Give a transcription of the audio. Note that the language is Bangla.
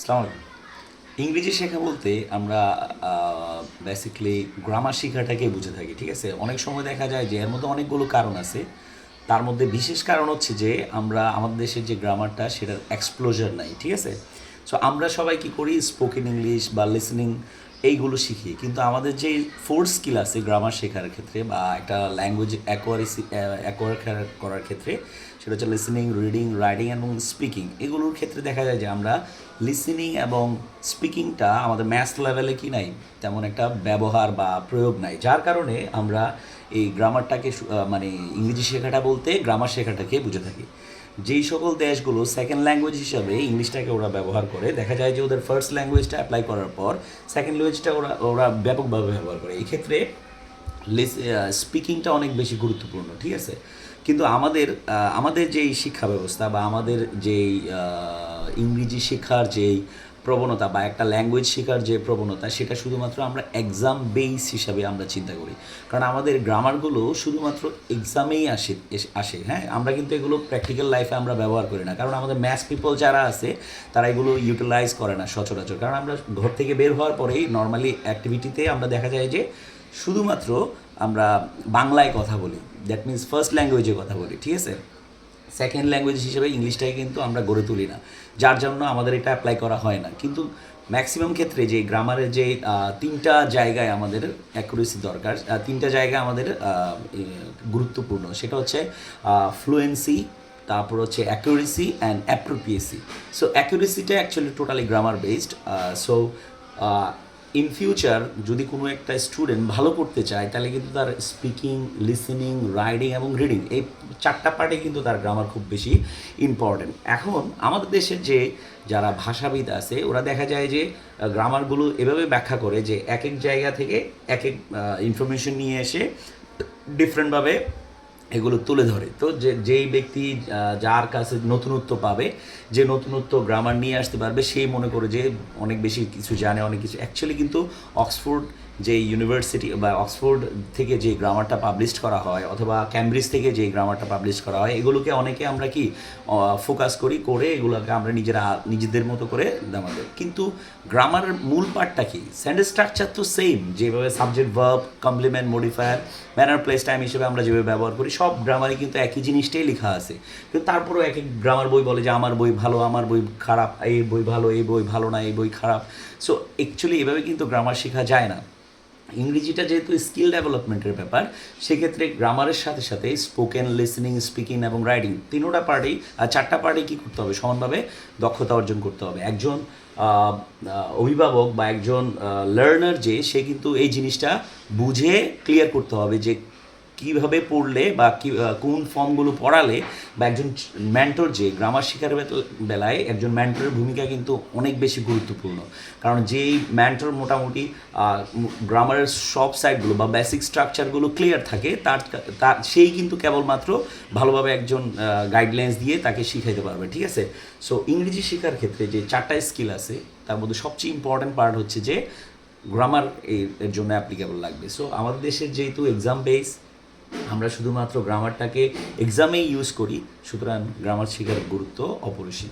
আসসালামু আলাইকুম। ইংরেজি শেখা বলতে আমরা বেসিক্যালি গ্রামার শেখাটাকে বুঝে থাকি, ঠিক আছে? অনেক সময় দেখা যায় যে এর মধ্যে অনেকগুলো কারণ আছে। তার মধ্যে বিশেষ কারণ হচ্ছে যে আমরা আমাদের দেশের যে গ্রামারটা সেটার এক্সপ্লোজার নাই, ঠিক আছে? সো আমরা সবাই কী করি, স্পোকেন ইংলিশ বা লিসনিং এইগুলো শিখি, কিন্তু আমাদের যে ফোর স্কিল আছে গ্রামার শেখার ক্ষেত্রে বা একটা ল্যাঙ্গুয়েজ অ্যাকোয়ার করার ক্ষেত্রে, সেটা হচ্ছে লিসনিং, রিডিং, রাইটিং এবং স্পিকিং। এগুলোর ক্ষেত্রে দেখা যায় যে আমরা লিসনিং এবং স্পিকিংটা আমাদের ম্যাথ লেভেলে কি নাই, তেমন একটা ব্যবহার বা প্রয়োগ নাই, যার কারণে আমরা এই গ্রামারটাকে মানে ইংরেজি শেখাটা বলতে গ্রামার শেখাটাকে বুঝে থাকি। যেই সকল দেশগুলো সেকেন্ড ল্যাঙ্গুয়েজ হিসাবে ইংলিশটাকে ওরা ব্যবহার করে, দেখা যায় যে ওদের ফার্স্ট ল্যাঙ্গুয়েজটা অ্যাপ্লাই করার পর সেকেন্ড ল্যাঙ্গুয়েজটা ওরা ওরা ব্যাপকভাবে ব্যবহার করে। এই ক্ষেত্রে স্পিকিংটা অনেক বেশি গুরুত্বপূর্ণ, ঠিক আছে? কিন্তু আমাদের যেই শিক্ষা ব্যবস্থা বা আমাদের যেই ইংরেজি শেখার যেই প্রবণতা বা একটা ল্যাঙ্গুয়েজ শেখার যে প্রবণতা, সেটা শুধুমাত্র আমরা এক্সাম বেস হিসাবে আমরা চিন্তা করি। কারণ আমাদের গ্রামারগুলো শুধুমাত্র এক্সামেই আসে, হ্যাঁ। আমরা কিন্তু এগুলো প্র্যাকটিক্যাল লাইফে আমরা ব্যবহার করি না, কারণ আমাদের ম্যাথস পিপল যারা আছে তারা এগুলো ইউটিলাইজ করে না সচরাচর। কারণ আমরা ঘর থেকে বের হওয়ার পরেই নর্মালি অ্যাক্টিভিটিতে আমরা দেখা যায় যে শুধুমাত্র আমরা বাংলায় কথা বলি, দ্যাট মিনস ফার্স্ট ল্যাঙ্গুয়েজে কথা বলি, ঠিক আছে? সেকেন্ড ল্যাঙ্গুয়েজ হিসেবে ইংলিশটাকে কিন্তু আমরা গড়ে তুলি না, যার জন্য আমাদের এটা অ্যাপ্লাই করা হয় না। কিন্তু ম্যাক্সিমাম ক্ষেত্রে যে গ্রামারের যে তিনটা জায়গায় আমাদের অ্যাকুরেসি দরকার, তিনটা জায়গা আমাদের গুরুত্বপূর্ণ, সেটা হচ্ছে ফ্লুয়েন্সি, তারপর হচ্ছে অ্যাকুরেসি অ্যান্ড অ্যাপ্রোপ্রিয়েসি। সো অ্যাকুরেসিটা actually totally grammar based. So in future যদি কোনো একটা স্টুডেন্ট ভালো করতে চায়, তাহলে কিন্তু তার স্পিকিং, লিসেনিং, রাইডিং এবং রিডিং এই চারটা পার্টে কিন্তু তার গ্রামার খুব বেশি ইম্পর্ট্যান্ট। এখন আমাদের দেশের যে যারা ভাষাবিদ আছে, ওরা দেখা যায় যে গ্রামারগুলো এভাবে ব্যাখ্যা করে যে এক এক জায়গা থেকে এক এক ইনফরমেশন নিয়ে এসে ডিফারেন্টভাবে এগুলো তুলে ধরে। তো যেই ব্যক্তি যার কাছে নতুনত্ব পাবে, যে নতুনত্ব গ্রামার নিয়ে আসতে পারবে, সেই মনে করে যে অনেক বেশি কিছু জানে, অনেক কিছু। অ্যাকচুয়ালি কিন্তু অক্সফোর্ড যে ইউনিভার্সিটি বা অক্সফোর্ড থেকে যে গ্রামারটা পাবলিশ করা হয়, অথবা ক্যামব্রিজ থেকে যে গ্রামারটা পাবলিশ করা হয়, এগুলোকে অনেকে আমরা কি ফোকাস করে এগুলোকে আমরা নিজেদের মতো করে আমাদের। কিন্তু গ্রামারের মূল পার্টটা কি? সেন্টেন্স স্ট্রাকচার তো সেম, যেভাবে subject, verb, complement, modifier, manner, place, time হিসেবে আমরা যেভাবে ব্যবহার করি, সব গ্রামারে কিন্তু একই জিনিসটাই লেখা আছে। কিন্তু তারপরেও এক এক গ্রামার বই বলে যে আমার বই ভালো, আমার বই খারাপ, এই বই ভালো, এই বই ভালো না, এই বই খারাপ। সো অ্যাকচুয়ালি এভাবে কিন্তু গ্রামার শেখা যায় না। ইংরেজিটা যেহেতু স্কিল ডেভেলপমেন্টের ব্যাপার, সেক্ষেত্রে গ্রামারের সাথে সাথে স্পোকেন, লিসনিং, স্পিকিং এবং রাইটিং তিনোটা পার্টেই, চারটা পার্টেই কী করতে হবে, সমানভাবে দক্ষতা অর্জন করতে হবে। একজন অভিভাবক বা একজন লার্নার যে, সে কিন্তু এই জিনিসটা বুঝে ক্লিয়ার করতে হবে যে কীভাবে পড়লে বা কোন ফর্মগুলো পড়ালে, বা একজন ম্যান্টর যে গ্রামার শেখার বেলায় একজন ম্যান্টরের ভূমিকা কিন্তু অনেক বেশি গুরুত্বপূর্ণ। কারণ যেই ম্যান্টর মোটামুটি গ্রামারের সব সাইডগুলো বা বেসিক স্ট্রাকচারগুলো ক্লিয়ার থাকে, তার সেই কিন্তু কেবলমাত্র ভালোভাবে একজন গাইডলাইন্স দিয়ে তাকে শিখাইতে পারবে, ঠিক আছে? সো ইংরেজি শেখার ক্ষেত্রে যে চারটা স্কিল আছে, তার মধ্যে সবচেয়ে ইম্পর্ট্যান্ট পার্ট হচ্ছে যে গ্রামার এর জন্য অ্যাপ্লিকেবল লাগবে। সো আমাদের দেশের যেহেতু এক্সাম বেস, আমরা শুধুমাত্র গ্রামারটাকে এক্সামেই ইউজ করি, সুতরাং গ্রামার শেখার গুরুত্ব অপরিসীম।